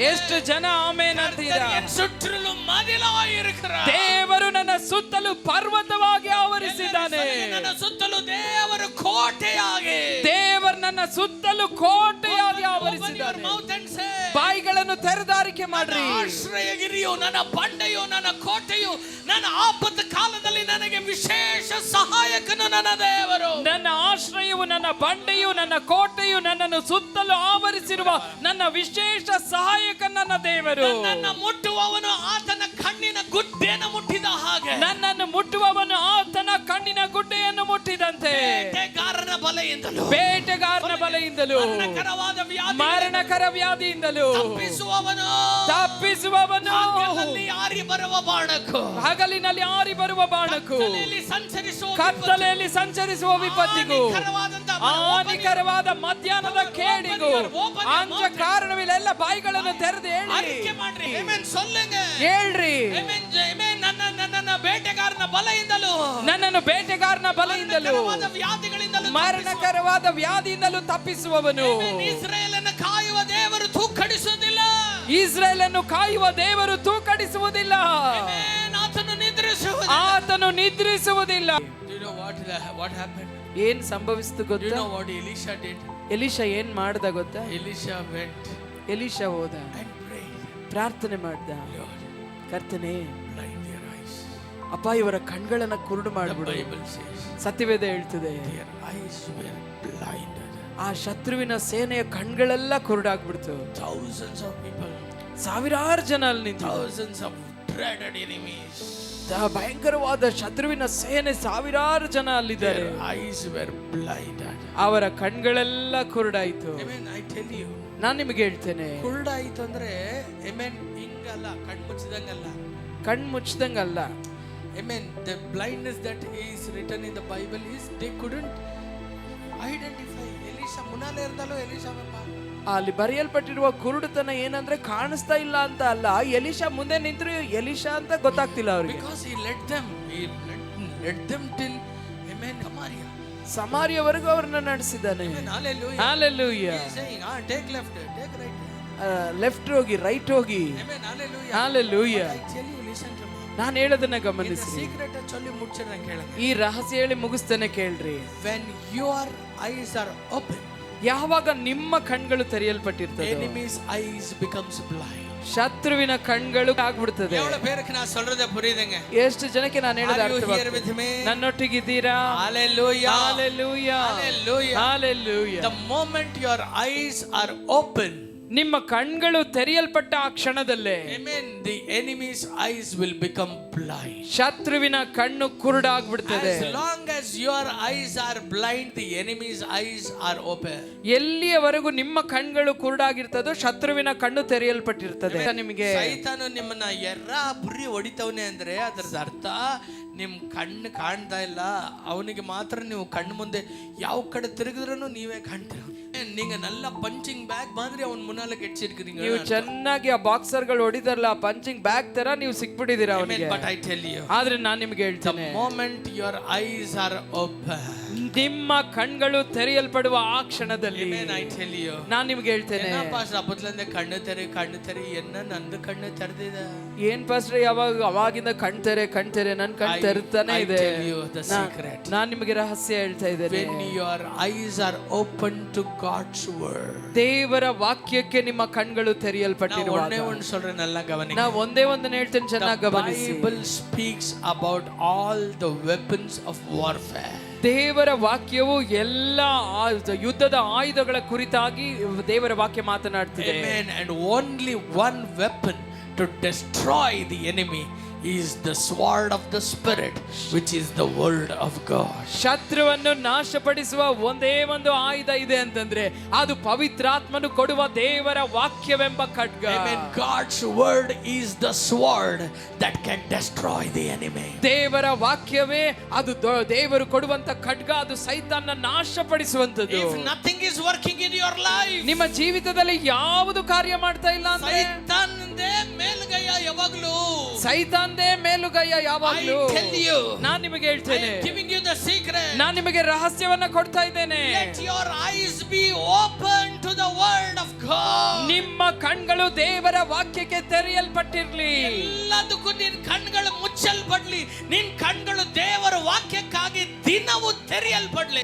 ಎಷ್ಟು ಜನ ಆಮೆನ್ ಅಂತೀರಾ? என் சுற்றிலும் மதிலாய் இருக்கிறார். ದೇವರು ನನ್ನ ಸುತ್ತಲೂ ಪರ್ವತವಾಗಿ ಆವರಿಸಿದ್ದಾನೆ. ನನ್ನ ಸುತ್ತಲೂ ದೇವರು ಕೋಟೆಯಾಗಿ, ದೇವರು ನನ್ನ ಸುತ್ತಲೂ ಕೋಟೆಯಾಗಿ ಆವರಿಸಿದ್ದಾನೆ. ಬಾಯಿಗಳನ್ನು ತೆರೆದಾರಿಕೆ ಮಾಡ್ರಿ. ಆಶ್ರಯಗಿರಿಯು, ನನ್ನ ಬಂಡೆಯು, ನನ್ನ ಕೋಟೆಯು, ನನ್ನ ಆಪತ್ತು ಕಾಲದಲ್ಲಿ ನನಗೆ ವಿಶೇಷ ಸಹಾಯಕನು ನನ್ನ ದೇವರು. ನನ್ನ ಆಶ್ರಯವು, ನನ್ನ ಬಂಡೆಯು, ನನ್ನ ಕೋಟೆಯು, ನನ್ನನ್ನು ಸುತ್ತಲೂ ಆವರಿಸಿರುವ ನನ್ನ ವಿಶೇಷ ಸಹಾಯಕ ನನ್ನ ದೇವರು. ನನ್ನ ಮುಟ್ಟುವವನು ಆತನ ಕಣ್ಣಿನ ಗುಡ್ಡೆಯನ್ನು ಮುಟ್ಟಿದ ಹಾಗೆ, ನನ್ನನ್ನು ಮುಟ್ಟುವವನು ಆತನ ಕಣ್ಣಿನ ಗುಡ್ಡೆಯನ್ನು ಮುಟ್ಟಿದಂತೆ, ಬೇಟೆಗಾರನ ಬಲೆಯಿಂದಲೂ, ಬೇಟೆಗಾರನ ಬಲೆಯಿಂದಲೂ, ಮರಣಕರ ವ್ಯಾಧಿಯಿಂದಲೂ ತಪ್ಪಿಸುವವನು, ಆರಿ ಬರುವ ಬಾಣಕ್ಕೂ, ಹಗಲಿನಲ್ಲಿ ಆರಿ ಬರುವ ಬಾಣಕ್ಕೂ, ಕತ್ತಲೆಯಲ್ಲಿ ಸಂಚರಿಸುವ ವಿಪತ್ತಿಗೂ, ಹಾನಿಕರವಾದ ಮಧ್ಯಾಹ್ನದ ಕೇಡಿಗೂ ಅಂಜ ಕಾರಣವಿಲ್ಲ. ಎಲ್ಲ ಬಾಯಿಗಳನ್ನು ತೆರೆದು ಹೇಳ್ರಿ. ನನ್ನ ಬೇಟೆಗಾರನ ಬಲೆಯಿಂದಲೂ, ನನ್ನನ್ನು ಬೇಟೆಗಾರನ ಬಲೆಯಿಂದಲೂ, ವ್ಯಾಧಿಗಳಿಂದಲೂ, ಮರಣಕರವಾದ ವ್ಯಾಧಿಯಿಂದಲೂ ತಪ್ಪಿಸುವವನು. ಇಸ್ರಾಯೇಲನ್ನು ಕಾಯುವ ದೇವರು ತೂಕಡಿಸುವುದಿಲ್ಲ. ಇಸ್ರಾಯೇಲನ್ನು ಕಾಯುವ ದೇವರು ತೂಕಡಿಸುವುದಿಲ್ಲ. ಆತನು ನಿದ್ರಿಸುವುದಿಲ್ಲ. What happened? ಏನ್ ಸಂಭವಿಸಿತು You ಗೊತ್ತಾ? know what Elisha did? ಎಲಿಷಾ ಏನ್ ಮಾಡ್ದ ಗೊತ್ತಾ? Elisha went ಎಲಿಷಾ ಹೋದ, and prayed. ಪ್ರಾರ್ಥನೆ ಮಾಡ್ದ, Lord, ಕರ್ತನೇ, blind their eyes. ಅಪ್ಪ ಇವರ ಕಣ್ಗಳನ್ನ ಕುರುಡು The ಮಾಡ್ಬಿಡು. Bible says ಸತ್ಯವೇದ ಹೇಳ್ತದೆ, their eyes were blinded. ಆ ಶತ್ರುವಿನ ಸೇನೆಯ ಕಣ್ಗಳೆಲ್ಲ ಕುರುಡಾಗ್ಬಿಡ್ತು. Thousands of people, ಸಾವಿರಾರು ಜನ ಅಲ್ಲಿ ನಿಂತು, thousands of dreaded enemies, ಭಯಂಕರವಾದ ಶತ್ರುವಿನ ಸೇನೆ ಸಾವಿರಾರು ಜನ ಅಲ್ಲಿದ್ದಾರೆ. their eyes were blinded. ಅವರ ಕಣ್ಗಳೆಲ್ಲ ಕುರುಡಾಯ್ತು. Amen. I tell you, ನಾನ್ ನಿಮಗೆ ಹೇಳ್ತೇನೆ, ಕುರುಡಾಯ್ತು ಅಂದ್ರೆ amen ಹಿಂಗಲ್ಲ, ಕಣ್ಣು ಮುಚ್ಚಿದಂಗಲ್ಲ. ಕಣ್ಣು ಮುಚ್ಚಿದಂಗಲ್ಲ. Amen. The blindness that is written in the Bible is they couldn't identify. Elisha ಮುನಾಲೆ ಇರ್ದಲ್ಲೋ ಎಲಿಶಾ ಅಲ್ಲಿ ಬರೆಯಲ್ಪಟ್ಟಿರುವ ಕುರುಡುತನ ಏನಂದ್ರೆ ಕಾಣಿಸ್ತಾ ಇಲ್ಲ ಅಂತ ಅಲ್ಲ, ಎಲಿಶಾ ಮುಂದೆ ನಿಂತರು ಎಲಿಶಾ ಅಂತ ಗೊತ್ತಾಗ್ತಿಲ್ಲ ಅವ್ರಿಗೆ. Because he led them till amen Samaria. ಸಮಾರ್ಯವರೆಗೂ ಅವ್ರನ್ನ ನಡೆಸಿದ್ದಾನೆ. Amen. Hallelujah. Hallelujah. He is saying, take left, take right. Left ಹೋಗಿ, ರೈಟ್ ಹೋಗಿ. Amen. Hallelujah. Hallelujah. I tell you, listen to me. ನಾನು ಹೇಳೋದನ್ನ ಗಮನಿಸಿ. ಸೀಕ್ರೆಟ್ ಚೊಲ್ಲಿ ಮುಚ್ಚನ ಕೇಳ. ಈ ರಹಸ್ಯ ಹೇಳಿ ಮುಗಿಸ್ತೇನೆ ಕೇಳ್ರಿ. When your eyes are open, ಯಾವಾಗ ನಿಮ್ಮ ಕಣ್ಗಳು ತೆರೆಯಲ್ಪಟ್ಟಿರ್ತದೆ, enemy's eyes becomes blind. ಶತ್ರುವಿನ ಕಣ್ಗಳು ಆಗ್ಬಿಡ್ತದೆ. ಎவ்வளவு பேருக்கு நான் சொல்றத புரியுதுங்க? ಎಷ್ಟು ಜನಕ್ಕೆ ನಾನು ಹೇಳೋದು ಅರ್ಥವಾಗ್ತದೆ? ನನ್ನೊಟ್ಟಿಗಿದ್ದೀರಾ? Hallelujah. Hallelujah. Hallelujah. Hallelujah. The moment your eyes are open, ನಿಮ್ಮ ಕಣ್ಗಳು ತೆರೆಯಲ್ಪಟ್ಟ ಆ ಕ್ಷಣದಲ್ಲೇ, amen, the enemy's eyes will become blind. ಶತ್ರುವಿನ ಕಣ್ಣು ಕುರುಡಾಗ್ಬಿಡ್ತದೆ. As long as your eyes are blind, the enemy's eyes are open. ಎಲ್ಲಿಯವರೆಗೂ ನಿಮ್ಮ ಕಣ್ಗಳು ಕುರುಡಾಗಿರ್ತದೋ ಶತ್ರುವಿನ ಕಣ್ಣು ತೆರೆಯಲ್ಪಟ್ಟಿರ್ತದೆ. ನಿಮಗೆ ಸೈತಾನು ನಿಮ್ಮನ್ನ ಎರ್ರ ಬುರಿ ಹೊಡಿತವನೆ ಅಂದ್ರೆ ಅದರ ಅರ್ಥ ನಿಮ್ ಕಣ್ಣು ಕಾಣ್ತಾ ಇಲ್ಲ, ಅವನಿಗೆ ಮಾತ್ರ ನೀವು ಕಣ್ಣು ಮುಂದೆ ಯಾವ ಕಡೆ ತಿರುಗಿದ್ರೂ ನೀವೇ ಕಾಣ್ತೀರ. நீங்க நல்ல பஞ்சிங் பேக் மாதிரி ಅವನ ಮುನ್ನಾಲೆ ಕೆಡ್ಸಿರ್ತೀರಿ. ನೀವು ಚೆನ್ನಾಗಿ ಆ ಬಾಕ್ಸರ್ಗಳು ಹೊಡಿದಾರಲ್ಲ, ಆ ಪಂಚಿಂಗ್ ಬ್ಯಾಗ್ ತರ ನೀವು ಸಿಕ್ಬಿಟ್ಟಿದ್ದೀರಾ ಅವನಿಗೆ. But I tell you, ಆದ್ರೆ ನಾನು ನಿಮಗೆ ಹೇಳ್ತೇನೆ, the moment your eyes are open, ನಿಮ್ಮ ಕಣ್ಗಳು ತೆರೆಯಲ್ಪಡುವ ಆ ಕ್ಷಣದಲ್ಲಿ, amen, I tell you, ನಾನು ನಿಮಗೆ ಹೇಳ್ತೇನೆ, ಏನ ಪಾಸ್ಟರ್ ಅಪ್ಪತ್ಲಂದೆ ಕಣ್ಣು ತೆರೆ ಎನ್ನ ನಂದು ಕಣ್ಣು ತೆರೆದಿದೆ. ಏನ್ ಪಾಸ್ಟರ್ ಯಾವಾಗ ಅವಾಗಿಂದ ಕಣ್ ತೆರೆ ನನ್ ಕಣ್ ತೆರೆತಾನೆ ಇದೆ. ನಾನು ನಿಮಗೆ ರಹಸ್ಯ ಹೇಳ್ತಾ ಇದ್ದೇನೆ, when your eyes are open to God's word, ದೇವರ ವಾಕ್ಯಕ್ಕೆ ನಿಮ್ಮ ಕಣ್ಗಳು ತೆರೆಯಲ್ಪಟ್ಟಿರುವಾಗ, ನಾ ಒಂದೇ ಒಂದನ್ನ ಹೇಳ್ತೇನೆ, ಚೆನ್ನಾಗಿ ಗಮನಿಸಿ. Bible speaks about all the weapons of warfare. ದೇವರ ವಾಕ್ಯವು ಎಲ್ಲ ಯುದ್ಧದ ಆಯುಧಗಳ ಕುರಿತಾಗಿ ದೇವರ ವಾಕ್ಯ ಮಾತನಾಡ್ತಿದೆ. Amen. And only one weapon to destroy the enemy is the sword of the spirit, which is the word of God. ಶತ್ರುವನ್ನು ನಾಶಪಡಿಸುವ ಒಂದೇ ಒಂದು ಆಯುಧ ಇದೆ ಅಂತಂದ್ರೆ ಅದು ಪವಿತ್ರಾತ್ಮನು ಕೊಡುವ ದೇವರ ವಾಕ್ಯವೆಂಬ ಖಡ್ಗ. Amen. God's word is the sword that can destroy the enemy. ದೇವರ ವಾಕ್ಯವೇ ಅದು ದೇವರು ಕೊಡುವಂತ ಖಡ್ಗ, ಅದು ಸೈತಾನನ ನಾಶಪಡಿಸುವಂತದ್ದು. If nothing is working in your life, ನಿಮ್ಮ ಜೀವಿತದಲ್ಲಿ ಯಾವುದು ಕಾರ್ಯ ಮಾಡ್ತಾ ಇಲ್ಲ ಅಂದ್ರೆ ಸೈತಾನಂದೇ ಮೇಲ್ಗೈಯ ಯಾವಾಗಲೂ, ಸೈತಾನದೇ ಮೇಲುಗೈಯ ಯಾವಾಗಲೂ. I tell you, ನಾನು ನಿಮಗೆ ಹೇಳ್ತೇನೆ, I am giving you the secret. ನಾನು ನಿಮಗೆ ರಹಸ್ಯವನ್ನ ಕೊಡ್ತಾ ಇದ್ದೇನೆ. Let your eyes be open to the word of God. ನಿಮ್ಮ ಕಣ್ಗಳು ದೇವರ ವಾಕ್ಯಕ್ಕೆ ತೆರೆಯಲ್ಪಟ್ಟಿರ್ಲಿ. ಎಲ್ಲದಕ್ಕೂ ನಿನ್ನ ಕಣ್ಗಳು ಮುಚ್ಚಲ್ಪಡ್ಲಿ. ನಿನ್ನ ಕಣ್ಗಳು ದೇವರ ವಾಕ್ಯಕ್ಕಾಗಿ ದಿನವೂ ತೆರೆಯಲ್ಪಡ್ಲಿ.